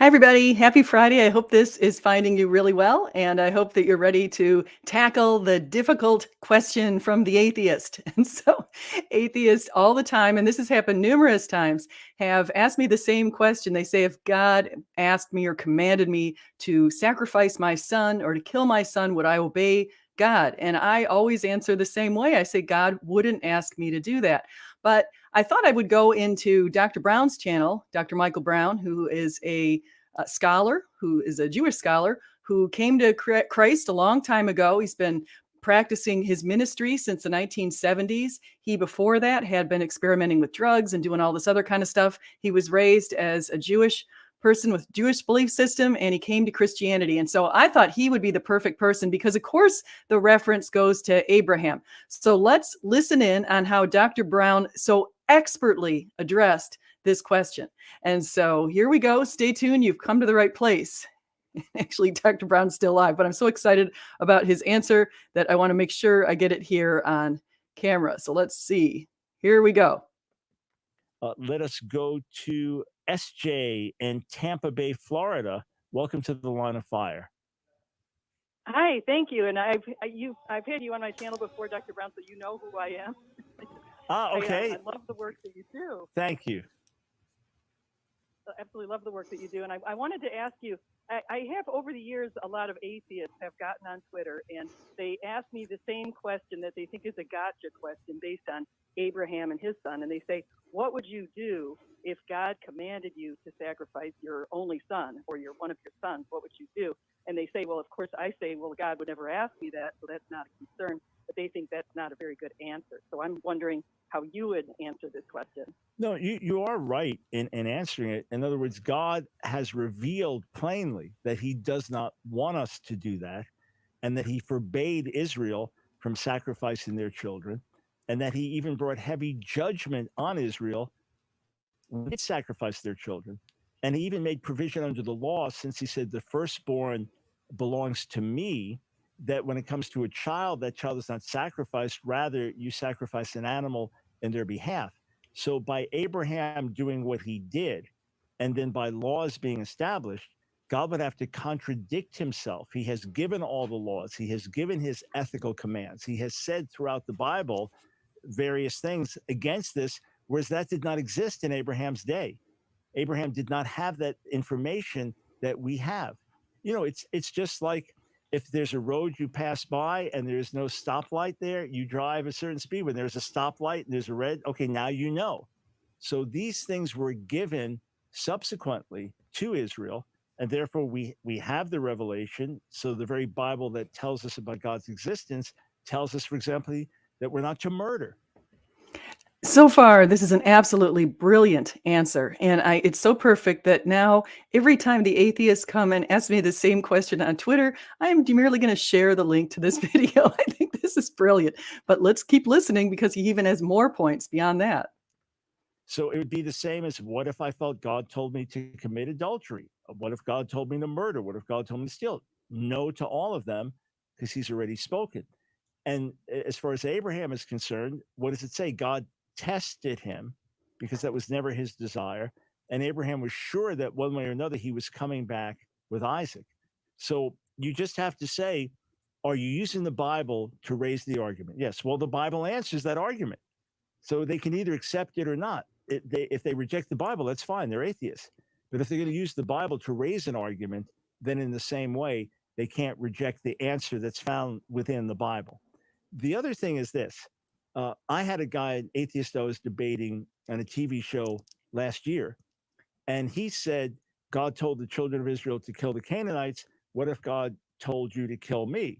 Hi, everybody. Happy Friday. I hope this is finding you really well. And I hope that you're ready to tackle the difficult question from the atheist. And so, atheists all the time, and this has happened numerous times, have asked me the same question. They say, if God asked me or commanded me to sacrifice my son or to kill my son, would I obey God? And I always answer the same way. I say, God wouldn't ask me to do that. But I thought I would go into Dr. Brown's channel, Dr. Michael Brown, who is a scholar, who is a Jewish scholar, who came to Christ a long time ago. He's been practicing his ministry since the 1970s. He, before that, had been experimenting with drugs and doing all this other kind of stuff. He was raised as a Jewish person with Jewish belief system, and he came to Christianity. And so I thought he would be the perfect person because, of course, the reference goes to Abraham. So let's listen in on how Dr. Brown so expertly addressed this question. And so here we go. Stay tuned. You've come to the right place. Actually, Dr. Brown's still live, but I'm so excited about his answer that I want to make sure I get it here on camera. So let's see. Here we go. Let us go to SJ in Tampa Bay, Florida. Welcome to the Line of Fire. Hi, thank you. And I've had you on my channel before, Dr. Brown, so you know who I am. Okay. I love the work that you do. Thank you. Absolutely love the work that you do. And I wanted to ask you, I have over the years, a lot of atheists have gotten on Twitter and they ask me the same question that they think is a gotcha question based on Abraham and his son. And they say, what would you do if God commanded you to sacrifice your only son or one of your sons? What would you do? And they say, well, of course, I say, well, God would never ask me that, so that's not a concern. But they think that's not a very good answer. So I'm wondering how you would answer this question. No, you are right in answering it. In other words, God has revealed plainly that he does not want us to do that, and that he forbade Israel from sacrificing their children, and that he even brought heavy judgment on Israel when they did sacrifice their children. And he even made provision under the law, since he said the firstborn belongs to me, that when it comes to a child, that child is not sacrificed. Rather, you sacrifice an animal in their behalf. So by Abraham doing what he did, and then by laws being established, God would have to contradict himself. He has given all the laws. He has given his ethical commands. He has said throughout the Bible various things against this, whereas that did not exist in Abraham's day. Abraham did not have that information that we have. You know, it's just like if there's a road you pass by and there's no stoplight there, you drive a certain speed. When there's a stoplight and there's a red, okay, now you know. So these things were given subsequently to Israel, and therefore we have the revelation. So the very Bible that tells us about God's existence tells us, for example, that we're not to murder. So far, this is an absolutely brilliant answer. And it's so perfect that now every time the atheists come and ask me the same question on Twitter, I'm merely going to share the link to this video. I think this is brilliant. But let's keep listening because he even has more points beyond that. So it would be the same as, what if I felt God told me to commit adultery? What if God told me to murder? What if God told me to steal? No to all of them, because he's already spoken. And as far as Abraham is concerned, what does it say? God tested him, because that was never his desire. And Abraham was sure that one way or another he was coming back with Isaac. So you just have to say, are you using the Bible to raise the argument? Yes. Well, the Bible answers that argument. So they can either accept it or not. If they reject the Bible, that's fine. They're atheists. But if they're going to use the Bible to raise an argument, then in the same way, they can't reject the answer that's found within the Bible. The other thing is this. I had a guy, an atheist, I was debating on a TV show last year, and he said, God told the children of Israel to kill the Canaanites. What if God told you to kill me?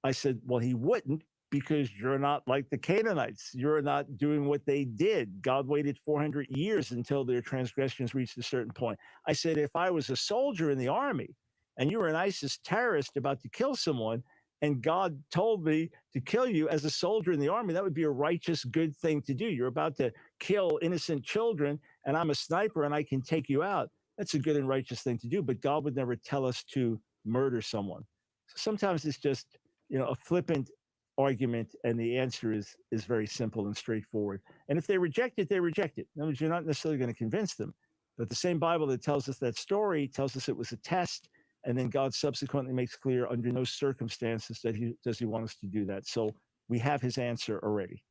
I said, well, he wouldn't, because you're not like the Canaanites. You're not doing what they did. God waited 400 years until their transgressions reached a certain point. I said, if I was a soldier in the army and you were an ISIS terrorist about to kill someone, and God told me to kill you as a soldier in the army, that would be a righteous, good thing to do. You're about to kill innocent children, and I'm a sniper and I can take you out. That's a good and righteous thing to do. But God would never tell us to murder someone. So sometimes it's just, a flippant argument, and the answer is very simple and straightforward. And if they reject it, they reject it. In other words, you're not necessarily going to convince them, But the same Bible that tells us that story tells us it was a test, and then God subsequently makes clear under no circumstances does he want us to do that. So we have his answer already.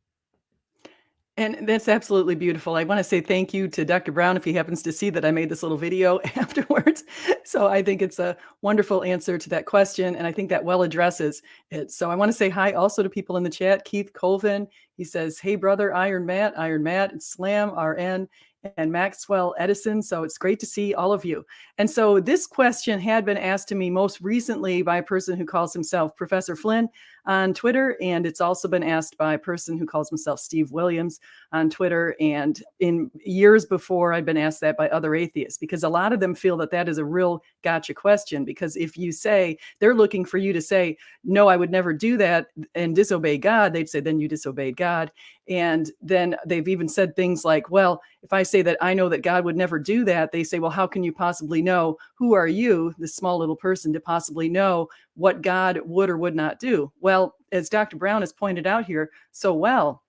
And that's absolutely beautiful. I want to say thank you to Dr. Brown if he happens to see that I made this little video afterwards. So I think it's a wonderful answer to that question, and I think that well addresses it. So I want to say hi also to people in the chat. Keith Colvin, he says, "Hey brother, Iron Matt, and Slam RN, and Maxwell Edison." So it's great to see all of you. And so this question had been asked to me most recently by a person who calls himself Professor Flynn on Twitter, and it's also been asked by a person who calls himself Steve Williams on Twitter. And in years before, I've been asked that by other atheists, because a lot of them feel that that is a real gotcha question. Because if you say, they're looking for you to say, no, I would never do that, and disobey God, they'd say, then you disobeyed God. And then they've even said things like, well, if I say that I know that God would never do that, they say, well, how can you possibly know? Who are you, this small little person, to possibly know what God would or would not do? Well, as Dr. Brown has pointed out here so well,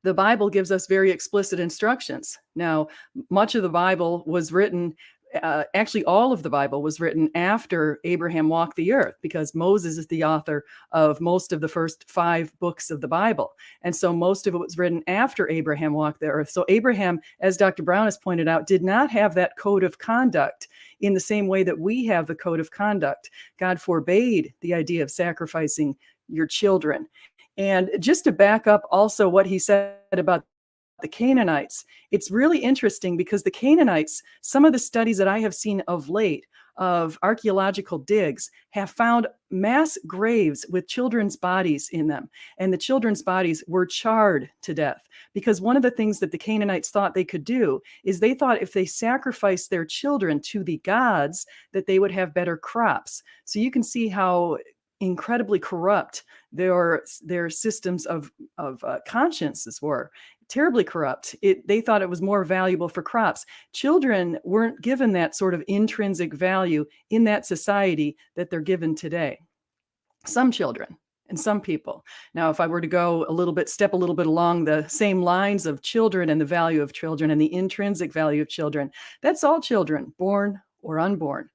the Bible gives us very explicit instructions. Now, much of the Bible was written, actually, all of the Bible was written after Abraham walked the earth, because Moses is the author of most of the first 5 books of the Bible. And so most of it was written after Abraham walked the earth. So Abraham, as Dr. Brown has pointed out, did not have that code of conduct in the same way that we have the code of conduct. God forbade the idea of sacrificing your children. And just to back up also what he said about the Canaanites, it's really interesting because the Canaanites, some of the studies that I have seen of late of archaeological digs, have found mass graves with children's bodies in them. And the children's bodies were charred to death, because one of the things that the Canaanites thought they could do is they thought if they sacrificed their children to the gods, that they would have better crops. So you can see how incredibly corrupt their systems of consciences were. Terribly corrupt. They thought it was more valuable for crops. Children weren't given that sort of intrinsic value in that society that they're given today. Some children and some people. Now, if I were to go step a little bit along the same lines of children and the value of children and the intrinsic value of children, that's all children, born or unborn.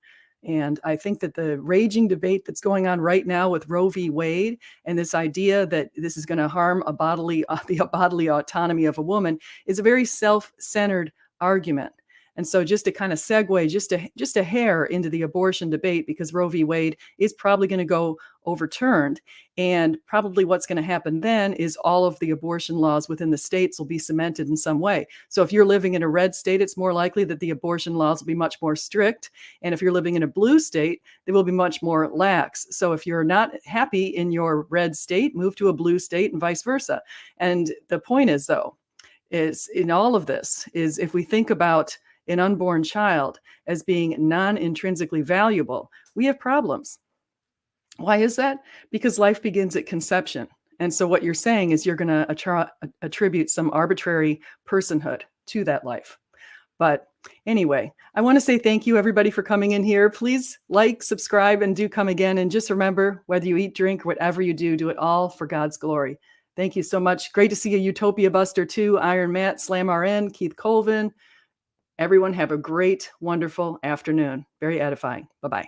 And I think that the raging debate that's going on right now with Roe v. Wade, and this idea that this is going to harm the bodily autonomy of a woman, is a very self-centered argument. And so just to kind of segue just a hair into the abortion debate, because Roe v. Wade is probably going to go overturned. And probably what's going to happen then is all of the abortion laws within the states will be cemented in some way. So if you're living in a red state, it's more likely that the abortion laws will be much more strict. And if you're living in a blue state, they will be much more lax. So if you're not happy in your red state, move to a blue state and vice versa. And the point is, though, is in all of this is if we think about an unborn child as being non-intrinsically valuable, we have problems. Why is that? Because life begins at conception. And so what you're saying is you're going to attribute some arbitrary personhood to that life. But anyway, I want to say thank you, everybody, for coming in here. Please like, subscribe, and do come again. And just remember, whether you eat, drink, whatever you do it all for God's glory. Thank you so much. Great to see you, Utopia Buster 2, Iron Matt, Slam RN, Keith Colvin. Everyone have a great, wonderful afternoon. Very edifying. Bye-bye.